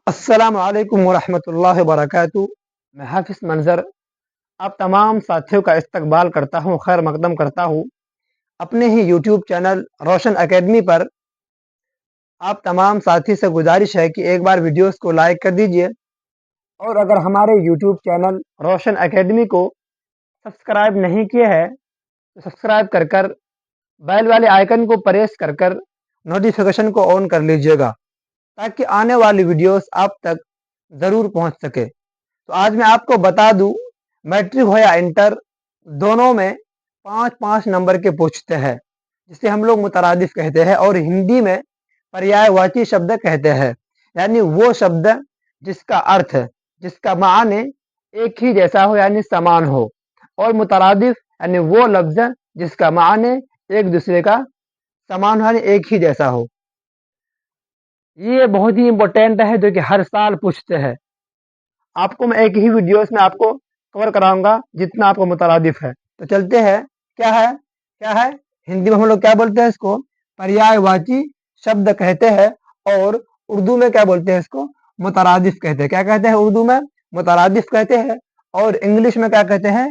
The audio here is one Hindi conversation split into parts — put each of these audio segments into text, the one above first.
अस्सलाम वालेकुम वरहमतुल्लाहि वबरकातुहू। मैं हाफिज़ मंज़र आप तमाम साथियों का इस्तकबाल करता हूँ, खैर मकदम करता हूँ। अपने ही यूट्यूब चैनल रोशन एकेडमी पर आप तमाम साथी से गुजारिश है कि एक बार वीडियोस को लाइक कर दीजिए और अगर हमारे यूट्यूब चैनल रोशन एकेडमी को सब्सक्राइब नहीं किए हैं तो सब्सक्राइब कर बेल वाले आइकन को प्रेस कर नोटिफिकेशन को ऑन कर लीजिएगा ताकि आने वाली वीडियोस आप तक ज़रूर पहुंच सके। तो आज मैं आपको बता दूं, मैट्रिक हो या इंटर दोनों में 5-5 नंबर के पूछते हैं जिसे हम लोग मुतरादिफ कहते हैं और हिंदी में पर्यायवाची शब्द कहते हैं। यानी वो शब्द जिसका अर्थ जिसका माने एक ही जैसा हो यानी समान हो, और मुतरादिफ यानी वो लफ्ज जिसका माने एक दूसरे का समान हो यानी एक ही जैसा हो। ये बहुत ही इंपॉर्टेंट है जो कि हर साल पूछते हैं। आपको मैं एक ही वीडियोस में आपको कवर कराऊंगा जितना आपको मुतरादिफ है। तो चलते हैं, क्या है हिंदी में हम लोग क्या बोलते हैं इसको? पर्यायवाची शब्द कहते हैं। और उर्दू में क्या बोलते हैं इसको? मुतरादिफ कहते हैं। क्या कहते हैं उर्दू में? मुतरादिफ कहते हैं। और इंग्लिश में क्या कहते हैं?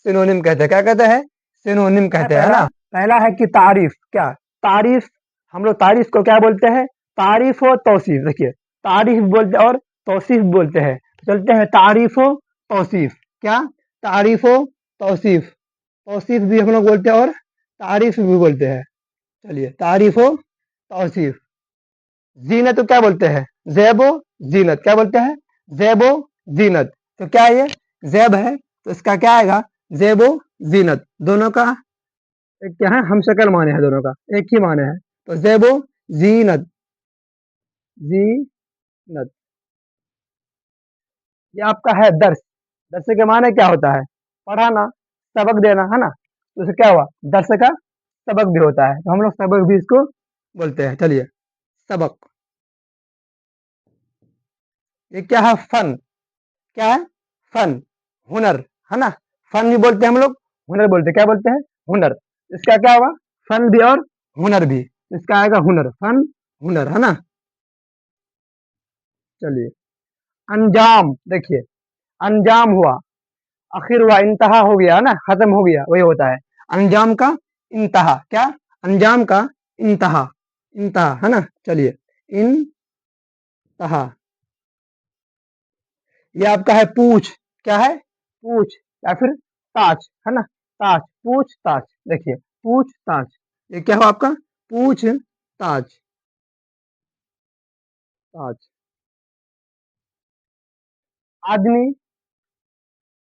सिनोनिम कहते हैं। क्या कहते हैं? सिनोनिम कहते हैं ना। पहला है कि तारीफ। क्या तारीफ? हम लोग तारीफ को क्या बोलते हैं? तारीफ और तौसीफ। देखिए, तारीफ बोलते हैं और तौसीफ बोलते हैं। चलते हैं तारीफ व तौसीफ। क्या? तारीफ व तौसीफ। तौसीफ भी हम लोग बोलते हैं और तारीफ भी बोलते हैं। चलिए, तारीफ व तौसीफ। जीनत को क्या बोलते हैं? ज़ैब व जीनत। क्या बोलते हैं? ज़ैब व जीनत। तो क्या है ये? ज़ैब है तो इसका क्या आएगा? ज़ैब व जीनत। दोनों का एक क्या है? हम शक्ल माने हैं, दोनों का एक ही माने है। तो ज़ैब व जीनत। जीनत। ये आपका है दर्स। दर्स के माने क्या होता है? पढ़ाना, सबक देना, है ना। तो इससे क्या हुआ? दर्स का सबक भी होता है, तो हम लोग सबक भी इसको बोलते हैं। चलिए, सबक। ये क्या है? फन। क्या है? फन, हुनर, है ना। फन भी बोलते हैं हम लोग, हुनर बोलते हैं। क्या बोलते हैं? हुनर। इसका क्या हुआ? फन भी और हुनर भी। इसका आएगा हुनर, फन, हुनर, है ना। चलिए, अंजाम। देखिए, अंजाम हुआ, आखिर हुआ, इंतहा हो गया, है ना, खत्म हो गया, वही होता है अंजाम का इंतहा। क्या? अंजाम का इंतहा। इंतहा, है ना। चलिए, इंतहा। ये आपका है पूछ। क्या है? पूछ या फिर ताछ, है ना। ताछ, पूछ ताछ। देखिए, पूछ ताछ। ये क्या हो आपका? पूछ ताछ। ताछ। आदमी,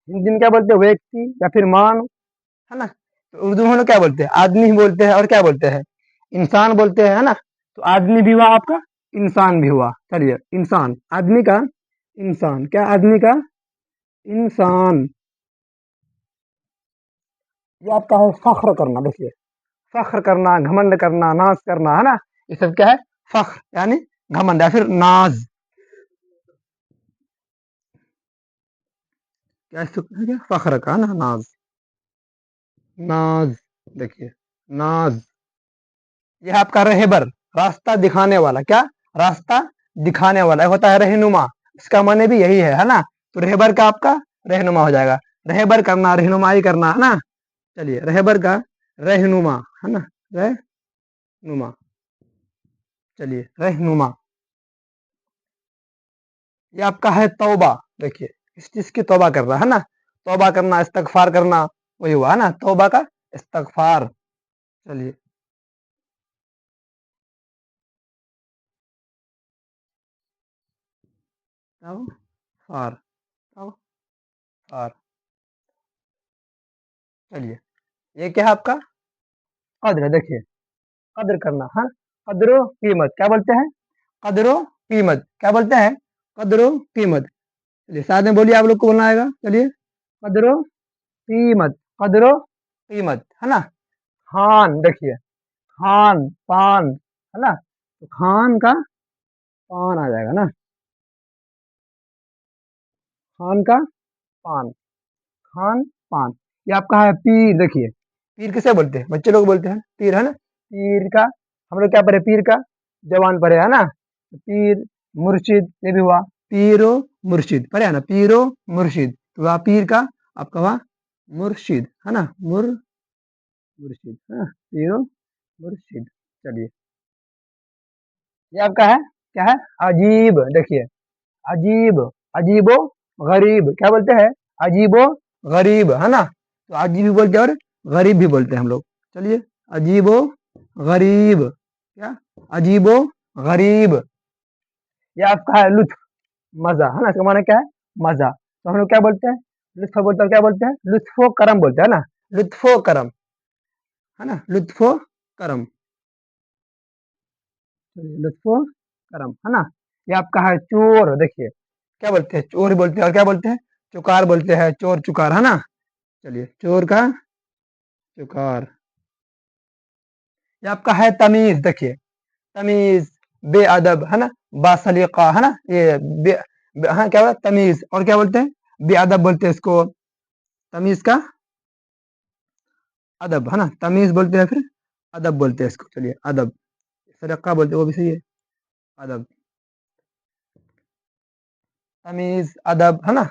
हिंदी में क्या बोलते हैं? व्यक्ति या फिर मान, है ना। तो उर्दू में हम लोग क्या बोलते हैं? आदमी ही बोलते हैं। और क्या बोलते हैं? इंसान बोलते हैं, है ना। तो आदमी भी हुआ आपका, इंसान भी हुआ। चलिए, इंसान, आदमी का इंसान। क्या? आदमी का इंसान। ये आपका है फख्र करना। देखिए, फख्र करना, घमंड करना, नाज करना, है ना। ये सब क्या है? फख्र यानी घमंड या फिर नाज। क्या इसको क्या? फख्र का ना, नाज। नाज। देखिए, नाज। ये है आपका रहबर, रास्ता दिखाने वाला। क्या? रास्ता दिखाने वाला। एक होता है रहनुमा, इसका माने भी यही है ना। तो रहबर का आपका रहनुमा हो जाएगा। रहबर करना, रहनुमाई करना, है ना। चलिए, रहबर का रहनुमा, है ना। रहनुमा। चलिए, रहनुमा। ये आपका है तौबा। देखिए, इस चीज की तौबा कर रहा है ना। तौबा करना, इस्तगफार करना, वही हुआ, है ना, तौबा का इस्तगफार। चलिए, तौफार, तौफार। चलिए, ये क्या है आपका? कद्र। देखिए, कद्र करना, हाँ। कद्रो कीमत। क्या बोलते हैं? कद्रो कीमत। क्या बोलते हैं? कद्रो कीमत। चलिए, साथ में बोलिए, आप लोग को बोलना आएगा। चलिए, कद्रो कीमत। कद्रो कीमत, है ना। खान। देखिए, खान पान, है ना। तो खान का पान आ जाएगा ना। खान का पान, खान पान। ये आपका है पीर। देखिए, पीर किसे बोलते हैं? बच्चे लोग बोलते हैं पीर, है ना। पीर का हम लोग क्या पढ़े? पीर का जवान पढ़े, है ना। तो पीर मुर्शिद ये भी हुआ। पीरो मुर्शिद पढ़े है ना, पीरो मुर्शिद तो वह पीर का आपका हुआ मुर्शिद है ना, मुर्शिद है ना, पीरो मुर्शिद। चलिए ये आपका है क्या है, अजीब। देखिए अजीब, अजीबो गरीब क्या बोलते हैं, अजीबो गरीब है ना, तो अजीब भी बोलते हैं और गरीब भी बोलते हैं हम लोग। चलिए अजीबो गरीब, क्या, अजीबो गरीब। ये आपका है लुत्फ, मजा है ना, इसका माना क्या है, मजा। तो हम लोग क्या बोलते हैं, लुत्फ बोलते हैं, क्या बोलते हैं, लुत्फो करम बोलते हैं ना, लुत्फो करम है ना, लुत्फो करम, लुत्फो करम है ना। ये आपका है चोर। देखिए क्या बोलते हैं, चोर बोलते हैं और क्या बोलते हैं, चुकार बोलते हैं, चोर चुकार है ना। चलिए चोर का चुकार। ये आपका है तमीज। देखिए तमीज, बेअदब है ना, बासलीका है ना, ये हाँ क्या बोलते हैं तमीज, और क्या बोलते हैं, बेअदब बोलते हैं इसको, तमीज का अदब है ना, तमीज बोलते हैं फिर अदब बोलते हैं इसको। चलिए अदब, सलीका बोलते हैं वो भी सही है, अदब, तमीज अदब है ना।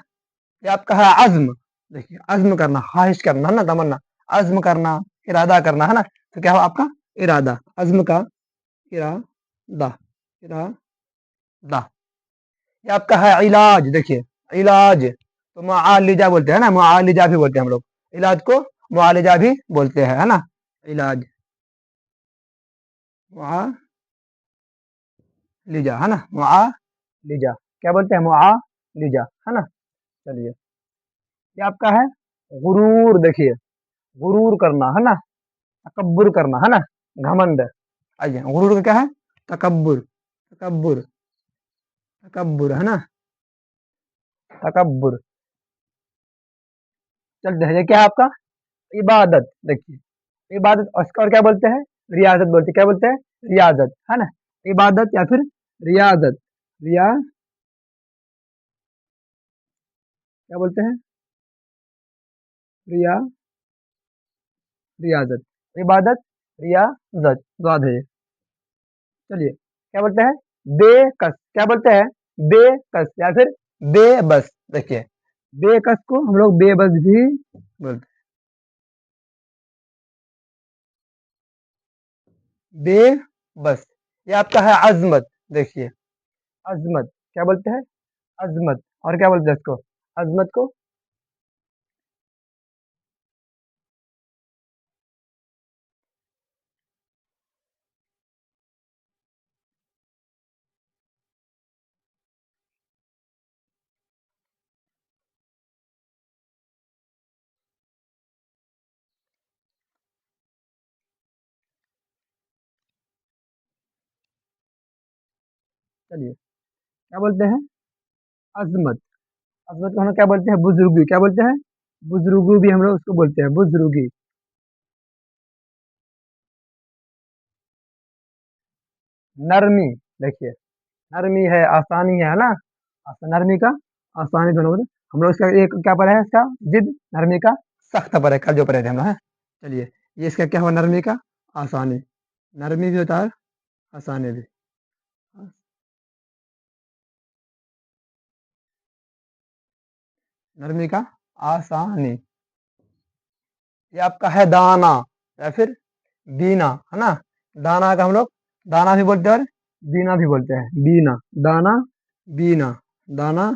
ये आपका है अज़्म। देखिए अज़्म करना, ख्वाहिश करना है ना, तमन्ना, अज़्म करना, इरादा करना है ना, तो क्या हो आपका इरादा, अज़्म का इरादा, इरादा। ये आपका है इलाज। देखिए इलाज तो मुआलिजा बोलते हैं ना, मुआलिजा भी बोलते हैं हम लोग, इलाज को मुआलिजा भी बोलते हैं है ना, इलाज, मुआलिजा है ना, मुआलिजा क्या बोलते हैं, मुआलिजा है ना। चलिए ये आपका है गुरूर। देखिए गुरूर करना है ना, तकब्बुर करना है ना, घमंड। आइए गुरूर का क्या है, तकब्बुर, तकब्बुर, तकब्बुर है ना, तकब्बुर। चलते हैं, ये क्या है आपका इबादत। देखिए इबादत, और क्या बोलते हैं, रियाजत बोलते हैं, क्या बोलते हैं, रियाजत है ना, इबादत या फिर रियाजत, क्या बोलते हैं, रिया रियाजत, इबादत, रियाजत, द्वाद है। चलिए क्या बोलते हैं, बेकस क्या बोलते हैं, बेकस या फिर बेबस। देखिए बेकस को हम लोग बेबस भी बोलते हैं, बेबस। ये आपका है अजमत। देखिए अजमत क्या बोलते हैं, अजमत, और क्या बोलते हैं इसको, अजमत को, चलिए क्या बोलते हैं, अजमत। अजमत को हम लोग क्या बोलते हैं, बुजुर्गी क्या बोलते हैं, बुजुर्गू भी हम लोग उसको बोलते हैं, बुजुर्गी। नरमी। देखिए नरमी है, आसानी है ना, नरमी का आसानी दोनों होते हैं। हम लोग इसका एक क्या पढ़ा है, इसका जिद, नरमी का सख्त पढ़े, कल जो पढ़े थे हम लोग हैं। चलिए ये इसका क्या हुआ, नरमी का आसानी, नरमी भी होता है आसानी भी। नरमी का आसानी। ये आपका है दाना या फिर बीना है ना, दाना का हम लोग दाना भी बोलते हैं और बीना भी बोलते हैं, बीना, दाना, बीना, दाना,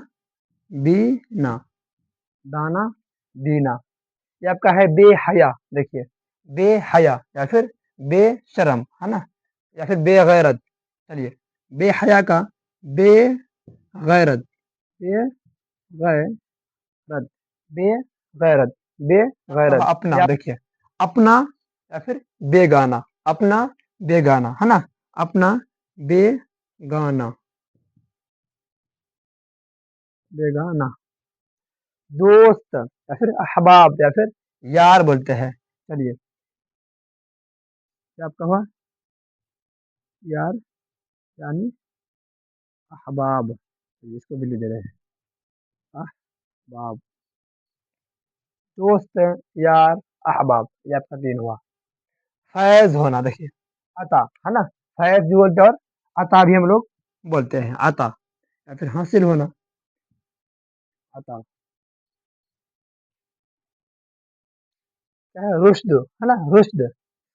बीना, दाना, बीना। ये आपका है बेहया। देखिए बेहया या फिर बेशरम है ना, या फिर बेगैरत। चलिए बेहया का बेगैरत, बेगैरत, बेगैरत, बेगैरत। अपना। देखिए अपना या फिर बेगाना, अपना बेगाना है ना, अपना बेगाना, बेगाना। दोस्त या फिर अहबाब या फिर यार बोलते हैं। चलिए क्या आपका हुआ, यार यानी अहबाब। चलिए, इसको भी ले दे रहे हैं, अहबाब, दोस्त, यार, अहबाब। ये आपका तीन हुआ। फैज होना। देखिए अता है ना, फैज भी बोलते हैं और अता भी हम लोग बोलते हैं, अता। या फिर हासिल होना। अता क्या है? रुश्द, है ना? रुश्द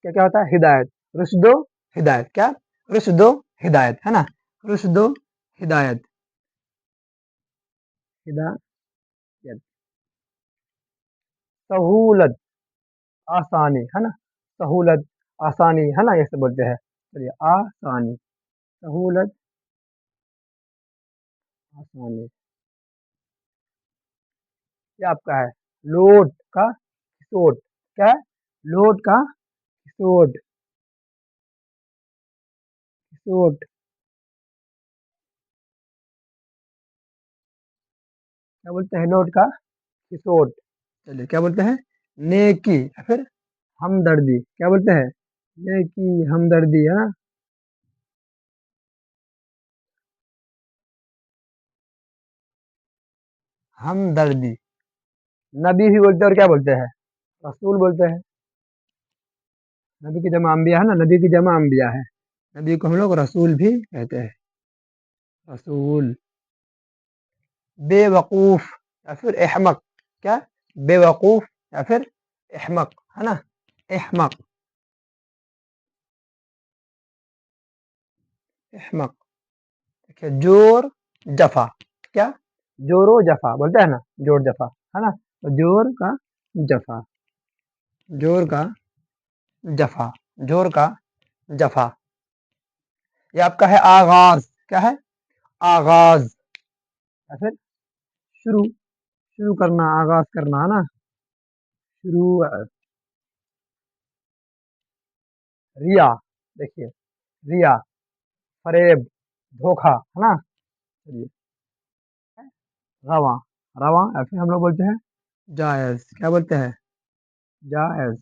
क्या क्या होता है? हिदायत। रुश्दो हिदायत, क्या? रुश्दो हिदायत, है ना? रुश्दो हिदायत, हिदायत। सहूलत, आसानी, है ना? सहूलत, आसानी, है ना? ऐसे बोलते हैं। चलिए, आसानी, सहूलत, आसानी। ये आपका है लोट का सोट, क्या है? लोट का सोट, सोट, क्या बोलते हैं? लोट का सोट। चलिए, क्या बोलते हैं? नेकी या फिर हमदर्दी, क्या बोलते हैं? नेकी, हमदर्दी, है ना? हमदर्दी। नबी भी बोलते हैं और क्या बोलते हैं? रसूल बोलते हैं। नबी की जमा अम्बिया है ना, नबी की जमा अम्बिया है। नबी को हम लोग रसूल भी कहते हैं, रसूल। बेवकूफ या फिर अहमक, क्या? बेवकूफ या फिर अहमक, है ना? अहमक, अहमक। देखिए, जोर जफा, क्या? जोरो जफा बोलते हैं ना, जोर जफा, है ना? तो जोर का जफा, जोर का जफा, जोर का जफा। ये आपका है आगाज, क्या है? आगाज या फिर शुरू, शुरू करना, आगाज करना, है ना? शुरू। रिया, देखिए, रिया, फरेब, धोखा, है ना? चलिए, रवा, रवा या फिर हम लोग बोलते हैं जायज, क्या बोलते हैं? जायज,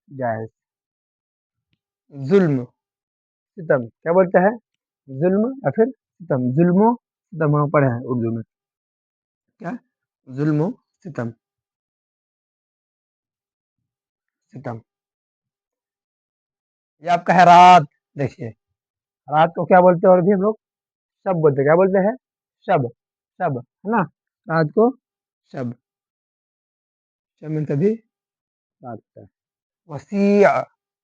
जायज। जुल्म, सितम, क्या बोलते हैं? जुल्म या फिर सितम, जुल्मो सितम हम पढ़े हैं उर्दू में, क्या? जुल्मो सितम, सितम। ये आपका है रात, देखिए, रात को क्या बोलते हैं? और भी हम लोग शब बोलते हैं, क्या बोलते हैं? शब, शब, है ना? रात को शब, शब में तभी रात होता है। वसीअ,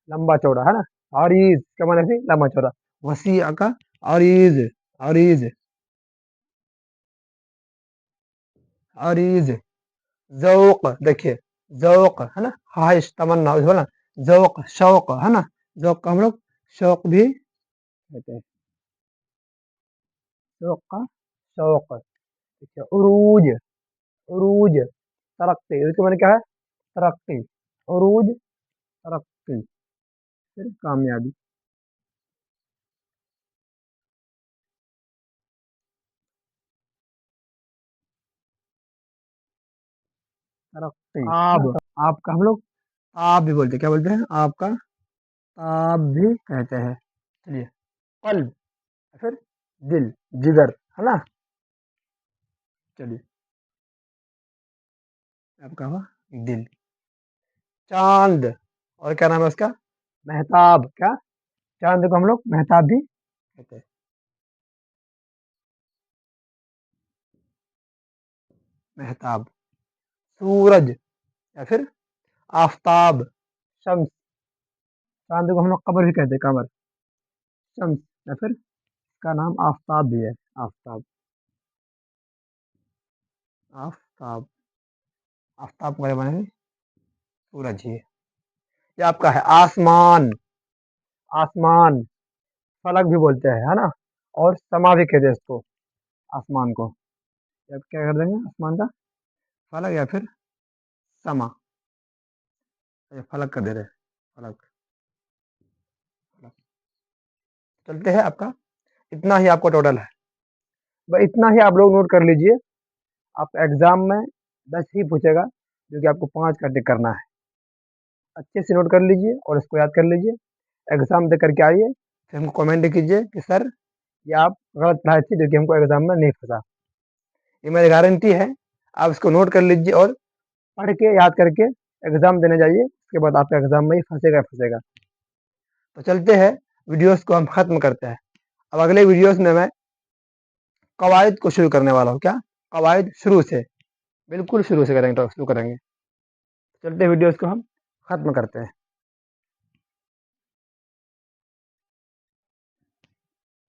लंबा चौड़ा, है ना? आरीज, क्या माने? फिर लंबा चौड़ा। वसीअ का आरीज, आरीज, आरीज। ज़ौक़, देखिए, ज़ौक़, है ना? ख्वाहिश, तमन्ना, उसको ना ज़ौक़, शौक़, है ना? ज़ौक़ को हम लोग शौक़ भी कहते हैं, शौक़ का शौक़। देखिए, उरूज, उरूज, तरक्की, इसके माने क्या है? तरक्की, उरूज, तरक्की, फिर कामयाबी, तरक्की। आब, आपका हम लोग आप भी बोलते हैं, क्या बोलते हैं? आपका आप भी कहते हैं। चलिए, कल्ब या फिर दिल, जिगर, है ना? चलिए, आपका हुआ दिल। चांद, और क्या नाम है उसका? मेहताब, क्या? चांद को हम लोग मेहताब भी कहते हैं। मेहताब। सूरज या फिर आफताब, शम्स, चांद को हम लोग कमर भी कहते हैं, कमर, शम्स या फिर इसका नाम आफताब भी है, आफताब, आफताब। आफताब को बने हैं सूरज ही। ये आपका है आसमान, आसमान, फलक भी बोलते हैं, है ना? और समा भी कहते हैं इसको, आसमान को। ये आप क्या कर देंगे? आसमान का फलक या फिर समा, ये फलक कर दे रहे हैं, फलक, फलक। चलते हैं, आपका इतना ही आपको टोटल है। बस इतना ही आप लोग नोट कर लीजिए। आप एग्जाम में 10 ही पूछेगा, जो कि आपको 5 का टिक करना है। अच्छे से नोट कर लीजिए और इसको याद कर लीजिए। एग्जाम दे करके आइए, फिर हमको कमेंट कीजिए कि सर, ये आप गलत पढ़ाई थी, जो कि हमको एग्जाम में नहीं फंसा। ये मेरी गारंटी है। आप इसको नोट कर लीजिए और पढ़ के याद करके एग्जाम देने जाइए। उसके बाद आपका एग्जाम में ही फंसेगा, फंसेगा। तो चलते हैं, वीडियोस को हम ख़त्म करते हैं। अब अगले वीडियोस में मैं कवायद को शुरू करने वाला हूँ। क्या कवायद? शुरू से, बिल्कुल शुरू से करेंगे, तो शुरू करेंगे। चलते वीडियोस को हम ख़त्म करते हैं।